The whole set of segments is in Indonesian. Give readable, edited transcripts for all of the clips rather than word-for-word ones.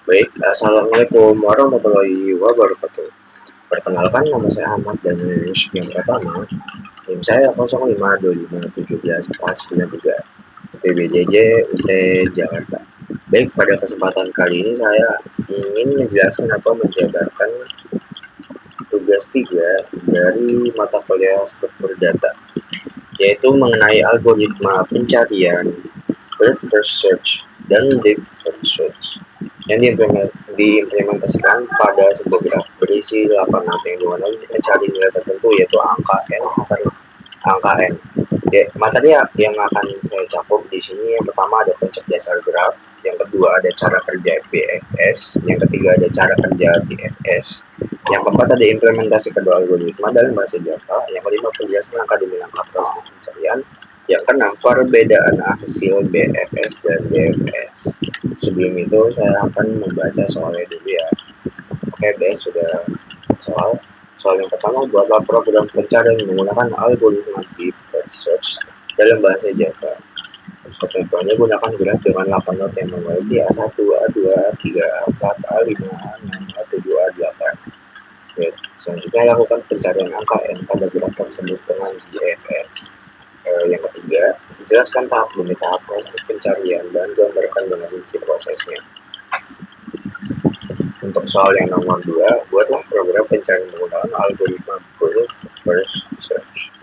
Baik, assalamualaikum warahmatullahi wabarakatuh. Perkenalkan, nama saya Ahmad dan sekian pertama. NIM saya 0525174493 PBJJ UT Jakarta. Baik, pada kesempatan kali ini saya ingin menjelaskan atau menjabarkan tugas 3 dari mata kuliah struktur data, yaitu mengenai algoritma pencarian, breadth first search, dan deep first search yang diimplementasikan pada sebuah graf berisi 8 angka yang dimana mencari nilai tertentu yaitu angka n atau angka n. Ya, materi yang akan saya cakup di sini yang pertama ada konsep dasar graf, yang kedua ada cara kerja BFS, yang ketiga ada cara kerja DFS, yang keempat ada implementasi kedua algoritma dalam bahasa Java, yang kelima penjelasan angka demi angka proses pencarian, yang keenam perbedaan hasil BFS dan DFS. Sebelum itu saya akan membaca soalnya dulu ya. Oke, baik, sudah soal. Soal yang pertama, buatlah program pencarian menggunakan algoritma deep search dalam bahasa Java. Ketentuannya gunakan graf dengan 8 not yang memiliki A1, A2, A3, A4, A5, A6, A7, A8. Ya, selanjutnya lakukan pencarian angka n pada graf tersebut dengan GFS. Yang ketiga, jelaskan tahap demi tahap proses pencarian dan gambarkan dengan rinci prosesnya. Untuk soal yang nomor 2, buatlah program pencarian menggunakan algoritma breadth first search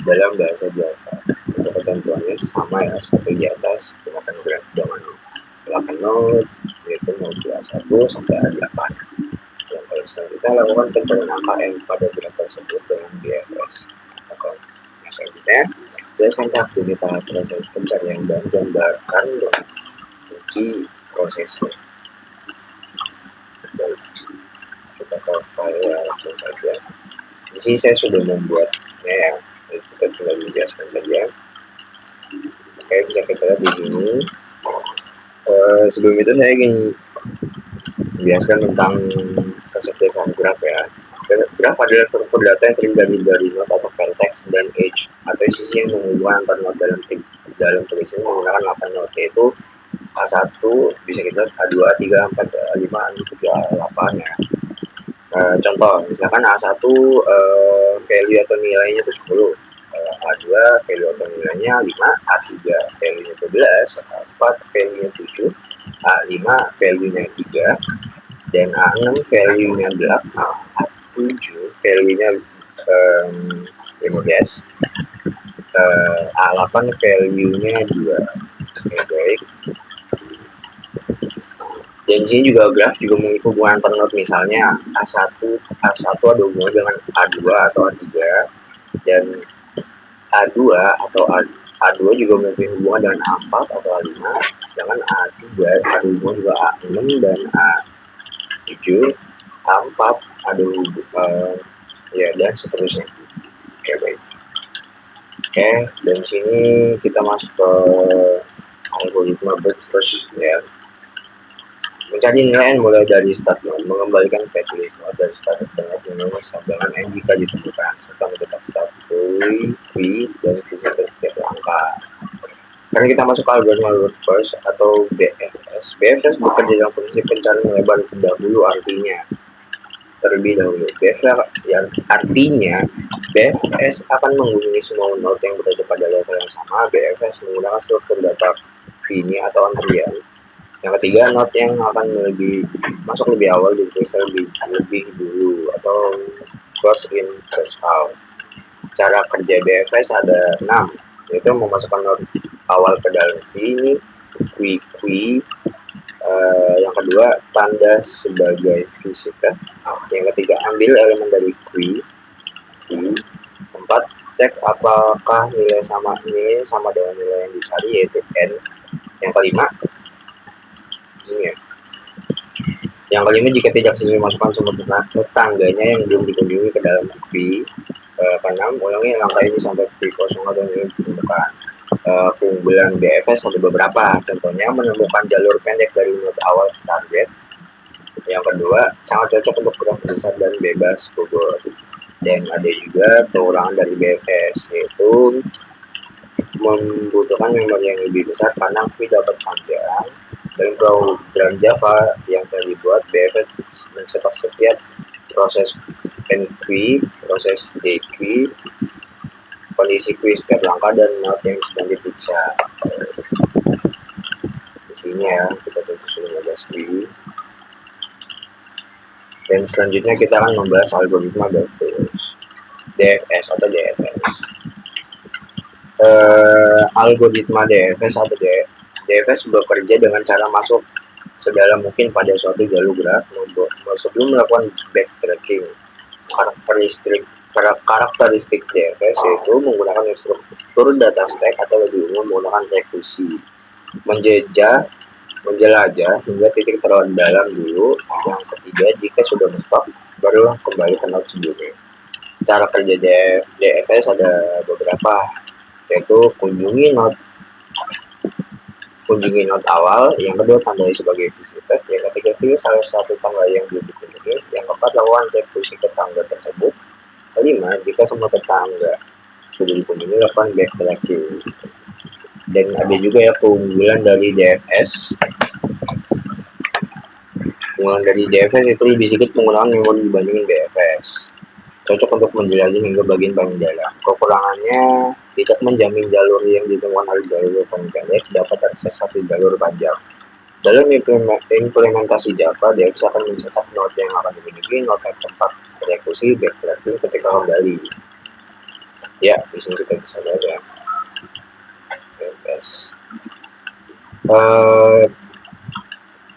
dalam bahasa Java. Untuk ketentuannya sama ya seperti di atas, gunakan graf dengan 8 node, yaitu node A1 sampai A8. Yang paling selanjutnya, lakukan pencarian angka n pada graf tersebut dengan BFS. Yang selanjutnya, jelaskan tahap demi tahap proses pencarian dan gambarkan dengan kunci prosesnya. Baik, kita ke file langsung saja. Di sini saya sudah membuatnya ya, jadi kita tinggal menjelaskan saja. Oke, bisa kita lihat di sini. Sebelum itu saya ingin menjelaskan tentang konsep dasar graf ya. Graf adalah struktur data yang terdiri dari node atau vertex dan edge atau sisi yang menghubungkan antar node dalam tulisan menggunakan 8 node, yaitu A1 bisa kita A2, A3, A4, A5, A7, A8 ya. Contoh, misalkan A1 value atau nilainya itu 10, A2 value atau nilainya 5, A3 value-nya 12, A4 value-nya 7, A5 value-nya 3, dan A6 value-nya 8, A7 value-nya 15, A8 value-nya 2. Oke, baik. Dan di sini juga graf juga memiliki hubungan antar node, misalnya A1 ada hubungan dengan A2 atau A3, dan A2 atau A2 juga memiliki hubungan dengan A4 atau A5, sedangkan A3 ada hubungan juga A6 dan A7, A4 ada hubungan ya, dan seterusnya. Oke, baik. Oke, dan sini kita masuk ke algoritma breadth first ya. Mencari nilai n mulai dari start node, mengembalikan fetch list node dari start dengan menulis dengan n jika ditemukan, serta mencetak start kui, dan visitor setiap angka. Sekarang kita masuk ke algoritma breadth first atau BFS. BFS bekerja dalam posisi pencarian melebar terlebih dahulu. BFS yang artinya BFS akan menghubungi semua node yang berada pada level yang sama. BFS menggunakan struktur data ini atau antrian. Yang ketiga, node yang akan masuk lebih awal diperiksa lebih dulu atau first in first out. Cara kerja BFS ada 6, yaitu memasukkan node awal ke dalam ini kui. Yang kedua, tanda sebagai visitor. Yang ketiga, ambil elemen dari kui. Keempat, cek apakah nilai sama dengan nilai yang dicari, yaitu n. Yang kelima, ini ya. Yang kelima, jika tidak sesuai masukkan sumber tetangganya yang belum dikunjungi ke dalam kui. Keenam, ulangi langkah ini sampai kui kosong atau nilai ditemukan. Keunggulan BFS ada beberapa, contohnya menemukan jalur pendek dari node awal ke target. Yang kedua, sangat cocok untuk graf besar dan bebas bobot. Dan ada juga kekurangan dari BFS, yaitu membutuhkan memori yang lebih besar karena kui dapat panjang, Dalam program Java yang telah dibuat, BFS mencetak setiap proses enqueue, proses dequeue, kondisi queue setiap langkah, dan node yang sedang diperiksa. Di sini ya, kita tentu sudah membahas queue. Dan selanjutnya kita akan membahas algoritma DFS atau DFS. Algoritma DFS atau DFS bekerja dengan cara masuk sedalam mungkin pada suatu jalur graf sebelum melakukan backtracking. Karakteristik DFS yaitu menggunakan struktur data stack atau lebih umum menggunakan rekursi, menjelajah hingga titik terdalam dulu. Yang ketiga, jika sudah mentok, baru kembali ke node sebelumnya. Cara kerja DFS ada beberapa, yaitu kunjungi node awal, yang kedua tandai sebagai visitor, yang ketiga pilih salah satu tangga yang belum dikunjungi, yang keempat lakukan rekursi ke tangga tersebut, kelima jika semua tetangga sudah dikunjungi lakukan backtracking. Dan ada juga ya keunggulan dari DFS. Keunggulan dari DFS itu lebih sedikit penggunaan memori dibandingin BFS, cocok untuk menjelajah hingga bagian paling dalam. Kekurangannya tidak menjamin jalur yang ditemukan oleh jalur paling pendek dapat akses satu jalur panjang. Dalam implementasi Java, DFS akan mencetak node yang akan dimiliki, node yang tempat eksekusi backtracking ketika kembali. Ya, di sini kita bisa lihat ya. DFS.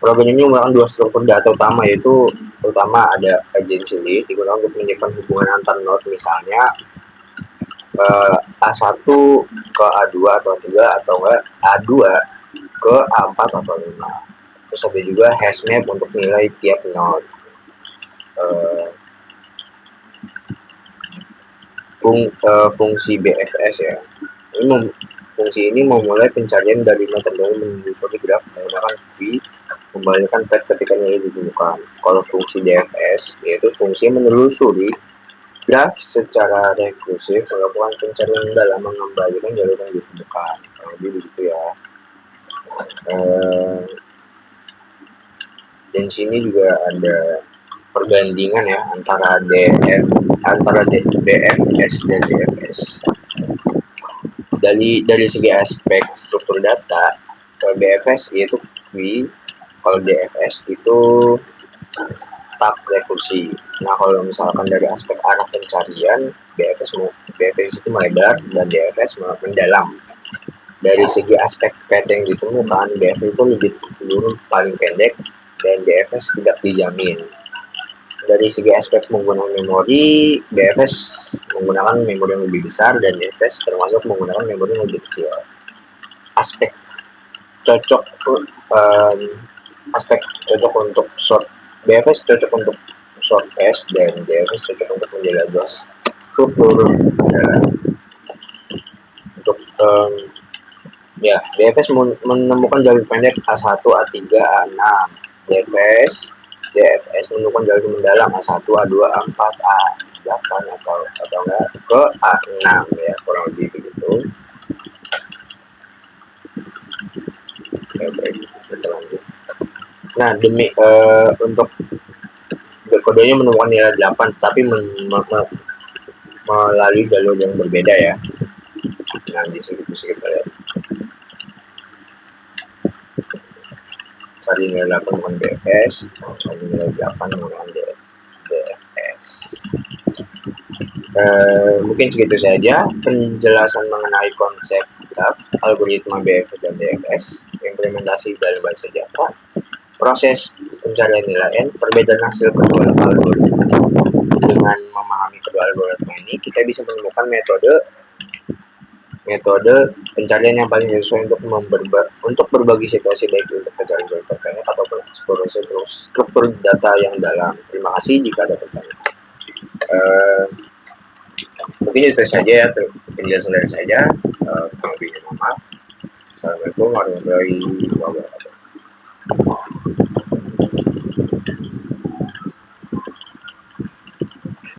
Program ini menggunakan dua struktur data utama, yaitu pertama ada agency list digunakan untuk menyimpan hubungan antar node, misalnya A1 ke A2 atau A3 atau enggak A2 ke A4 atau A5. Terus ada juga hashmap untuk nilai tiap node. Fungsi BFS ya. Fungsi ini memulai pencarian dari node terbaru menyusuri graf menggunakan queue, kembalikan path ketika nilai ditemukan. Kalau fungsi DFS yaitu fungsi menelusuri graf secara rekursif, melakukan pencarian dalam mengembalikan jalur yang ditemukan. Lebih begitu ya. Dan sini juga ada perbandingan ya antara BFS dan DFS. Dari segi aspek struktur data, BFS yaitu queue, kalau DFS itu tab rekursi. Nah, kalau misalkan dari aspek arah pencarian, BFS itu melebar dan DFS mendalam. Dari segi aspek path yang ditemukan, BFS itu lebih cenderung paling pendek dan DFS tidak dijamin. Dari segi aspek menggunakan memori, BFS menggunakan memori yang lebih besar dan DFS termasuk menggunakan memori yang lebih kecil. Aspek cocok untuk short, BFS cocok untuk short hash dan DFS cocok untuk menjelajah struktur dalam. Untuk BFS menemukan jalur pendek A1, A3, A6. DFS menemukan jalur mendalam A1, A2, A4, A8 atau enggak ke A6 ya, kurang lebih begitu. Kita lanjut. Nah, untuk kodenya menemukan nilai 8 tapi melalui jalur yang berbeda ya. Nah, di sini bisa kita lihat. Cari nilai 8 menggunakan BFS, cari nilai 8 menggunakan DFS. Mungkin segitu saja penjelasan mengenai konsep graf, algoritma BFS dan DFS, implementasi dalam bahasa Java, proses pencarian nilai n, perbedaan hasil kedua algoritma. Dengan memahami kedua algoritma ini, kita bisa menemukan metode pencarian yang paling sesuai untuk berbagi situasi, baik untuk pencarian jalur terpendek ataupun eksplorasi struktur data yang dalam. Terima kasih jika ada pertanyaan. Mungkin itu saja ya penjelasan dari saya. Kurang lebihnya mohon maaf. Assalamualaikum warahmatullahi wabarakatuh.